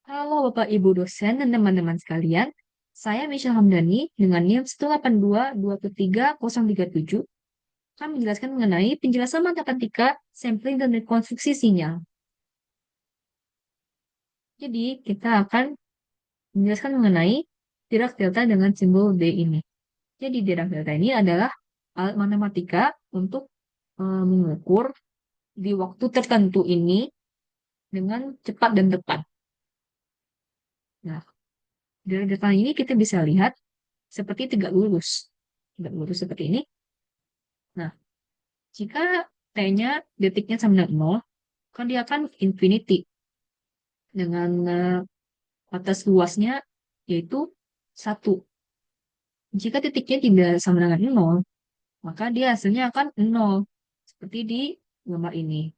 Halo Bapak Ibu dosen dan teman-teman sekalian, saya Michelle Hamdani dengan NIM 182-23037 akan menjelaskan mengenai penjelasan matematika, sampling, dan rekonstruksi sinyal. Jadi, kita akan menjelaskan mengenai Dirac delta dengan simbol D ini. Jadi, Dirac delta ini adalah alat matematika untuk mengukur di waktu tertentu ini dengan cepat dan tepat. Nah, Dirac delta ini kita bisa lihat seperti tegak lurus. Tegak lurus seperti ini. Nah, jika T-nya detiknya sama dengan 0, kan dia akan infinity dengan batas luasnya yaitu 1. Jika titiknya tidak sama dengan 0, maka dia hasilnya akan 0. Seperti di gambar ini.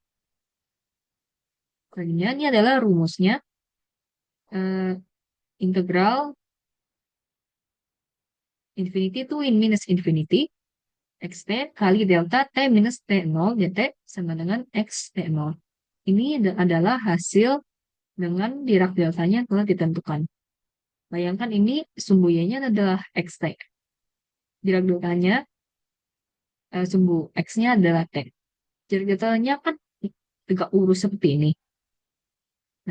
Selanjutnya ini adalah rumusnya. eh, Integral infinity to in minus infinity xt kali delta t minus t0 dt sama dengan x t0. Ini adalah hasil dengan Dirac deltanya telah ditentukan. Bayangkan ini sumbu y-nya adalah xt. Dirac deltanya, sumbu x-nya adalah t. Dirac deltanya kan tegak lurus seperti ini.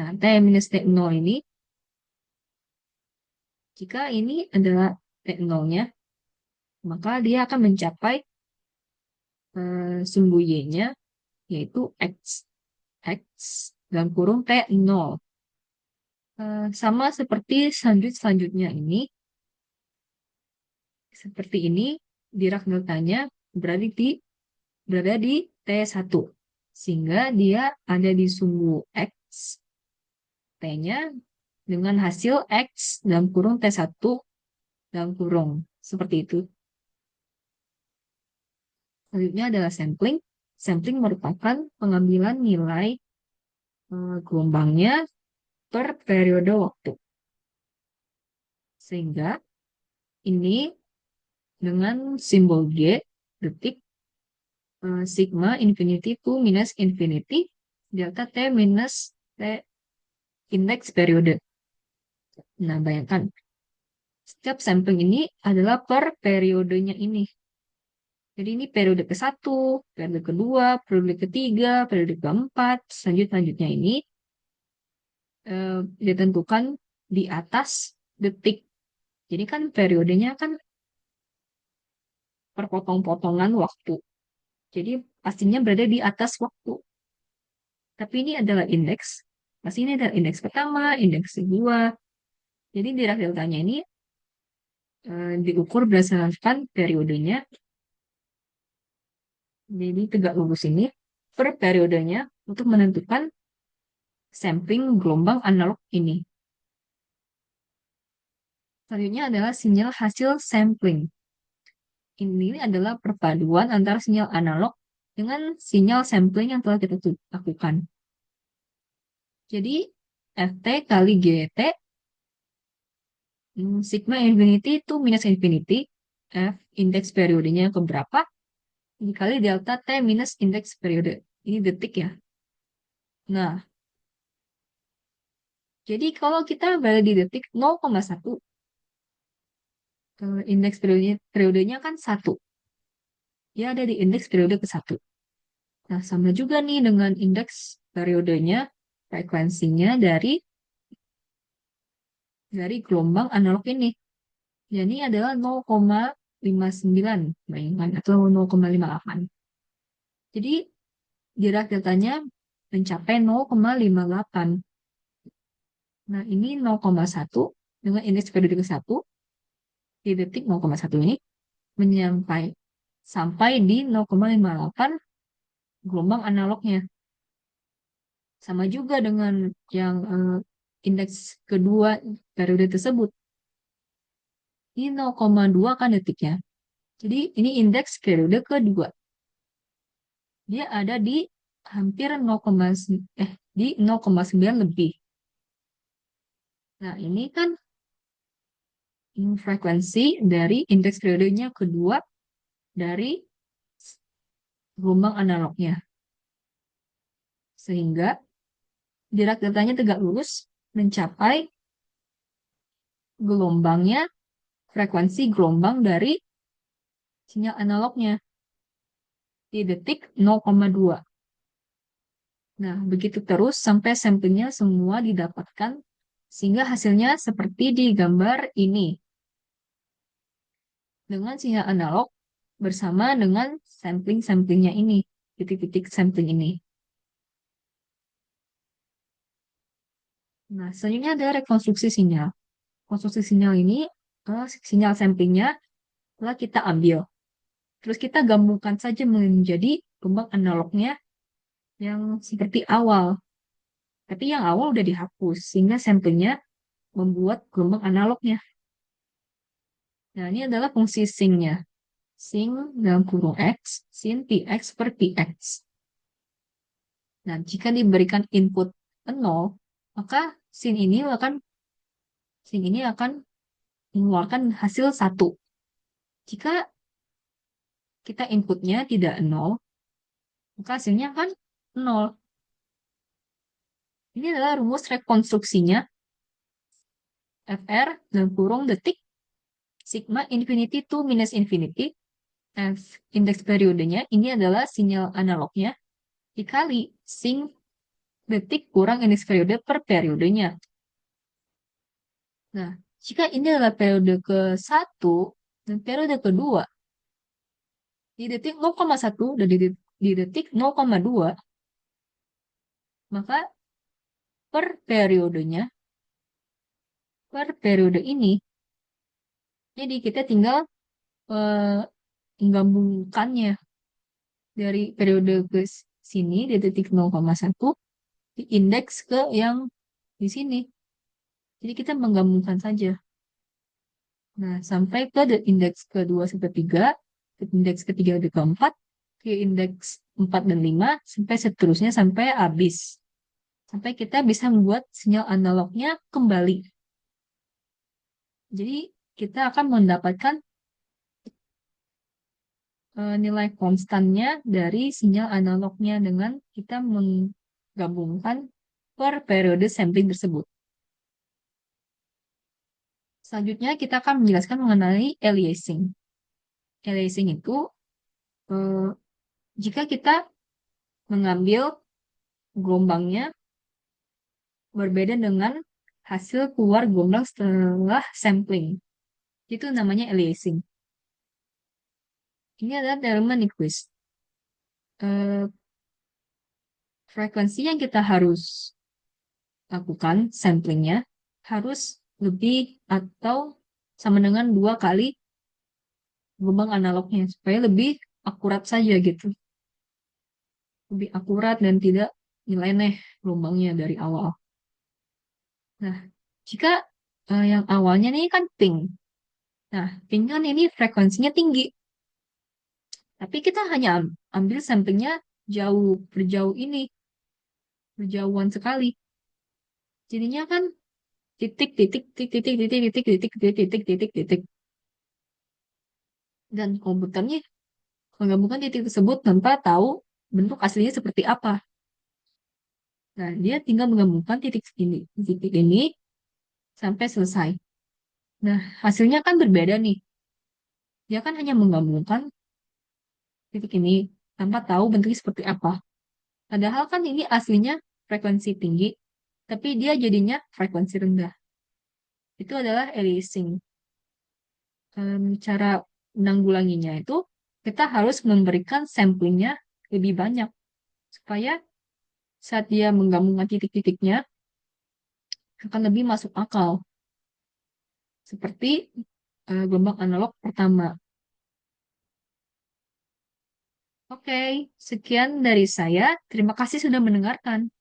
Nah, t minus t0 ini, jika ini adalah t0-nya, maka dia akan mencapai sumbu y-nya, yaitu x. X dalam kurung t0. Sama seperti selanjutnya ini, seperti ini, Dirac deltanya berada di T1. Sehingga dia ada di sumbu X, T-nya, dengan hasil X dalam kurung T1 dalam kurung. Seperti itu. Selanjutnya adalah sampling. Sampling merupakan pengambilan nilai gelombangnya per periode waktu. Sehingga ini dengan simbol G, detik, sigma infinity to minus infinity, delta T minus T indeks periode. Nah, bayangkan, setiap sampling ini adalah per periodenya ini. Jadi ini periode ke-1, periode kedua, periode ketiga, periode keempat, selanjutnya ini ditentukan di atas detik. Jadi kan periodenya kan perpotong-potongan waktu. Jadi pastinya berada di atas waktu. Tapi ini adalah indeks. Pasti ini adalah indeks pertama, indeks kedua. Jadi Dirac deltanya ini diukur berdasarkan periodenya. Jadi tegak lurus ini per periodenya untuk menentukan sampling gelombang analog ini. Selanjutnya adalah sinyal hasil sampling. Ini adalah perpaduan antara sinyal analog dengan sinyal sampling yang telah kita lakukan. Jadi Ft kali Gt, sigma infinity itu minus infinity, F indeks periodenya keberapa, dikali delta T minus indeks periode. Ini detik ya. Nah, jadi kalau kita berada di detik 0,1, indeks periodenya kan 1. Dia ada di indeks periode ke-1. Nah, sama juga nih dengan indeks periodenya, frekuensinya dari gelombang analog ini. Jadi adalah 0,59, bayangkan, atau 0,58. Jadi Dirac deltanya mencapai 0,58. Nah, ini 0,1 dengan indeks periode ke-1 di detik 0,1 ini sampai di 0,58 gelombang analognya. Sama juga dengan yang indeks kedua periode tersebut. Ini 0,2 kan detiknya. Jadi ini indeks periode kedua. Dia ada di hampir 0,9 lebih. Nah, ini kan frekuensi dari indeks periodenya kedua dari gelombang analognya. Sehingga Dirac deltanya tegak lurus mencapai gelombangnya, frekuensi gelombang dari sinyal analognya di detik 0,2. Nah, begitu terus sampai sampelnya semua didapatkan sehingga hasilnya seperti di gambar ini dengan sinyal analog bersama dengan sampling-samplingnya ini, titik-titik sampling ini. Nah, selanjutnya ada rekonstruksi sinyal. Konstruksi sinyal ini, sinyal samplingnya telah kita ambil. Terus kita gabungkan saja menjadi gelombang analognya yang seperti awal. Tapi yang awal udah dihapus, sehingga samplingnya membuat gelombang analognya. Nah, ini adalah fungsi sinc-nya. Sinc dalam kurung X, sin Px per Px. Nah, jika diberikan input 0, maka sin ini akan mengeluarkan hasil 1. Jika kita inputnya tidak 0, maka hasilnya akan 0. Ini adalah rumus rekonstruksinya. Fr dalam kurung detik, sigma infinity to minus infinity. F indeks periodenya, ini adalah sinyal analognya, dikali sin detik kurang indeks periode per periodenya. Nah, jika ini adalah periode ke-1 dan periode kedua, di detik 0,1 dan di detik 0,2, maka per periodenya, per periode ini, jadi kita tinggal eh, menggabungkannya dari periode ke sini di detik 0,1 di indeks ke yang di sini. Jadi kita menggabungkan saja. Nah, sampai ke indeks ke-2 sampai 3, ke indeks ketiga dan keempat, ke indeks 4 dan 5, sampai seterusnya sampai habis. Sampai kita bisa membuat sinyal analognya kembali. Jadi kita akan mendapatkan nilai konstannya dari sinyal analognya dengan kita menggabungkan per periode sampling tersebut. Selanjutnya kita akan menjelaskan mengenai aliasing. Aliasing itu eh, jika kita mengambil gelombangnya berbeda dengan hasil keluar gelombang setelah sampling. Itu namanya aliasing. Ini adalah dalam Nyquist. Eh, Frekuensi yang kita harus lakukan samplingnya harus lebih atau sama dengan 2 kali gelombang analognya supaya lebih akurat saja gitu. Lebih akurat dan tidak nyeleneh gelombangnya dari awal. Nah, jika yang awalnya ini kan pink. Nah, pink kan ini frekuensinya tinggi. Tapi kita hanya ambil samplingnya berjauh ini, berjauhan sekali. Jadinya kan titik titik titik titik titik titik titik titik titik titik titik dan komputernya menggabungkan titik tersebut tanpa tahu bentuk aslinya seperti apa. Nah, dia tinggal menggabungkan titik ini sampai selesai. Nah, hasilnya kan berbeda nih. Dia kan hanya menggabungkan titik ini tanpa tahu bentuknya seperti apa. Padahal kan ini aslinya frekuensi tinggi, tapi dia jadinya frekuensi rendah. Itu adalah aliasing. Cara menanggulanginya itu kita harus memberikan samplingnya lebih banyak supaya saat dia menggabungkan titik-titiknya akan lebih masuk akal seperti gelombang analog pertama. Oke, sekian dari saya. Terima kasih sudah mendengarkan.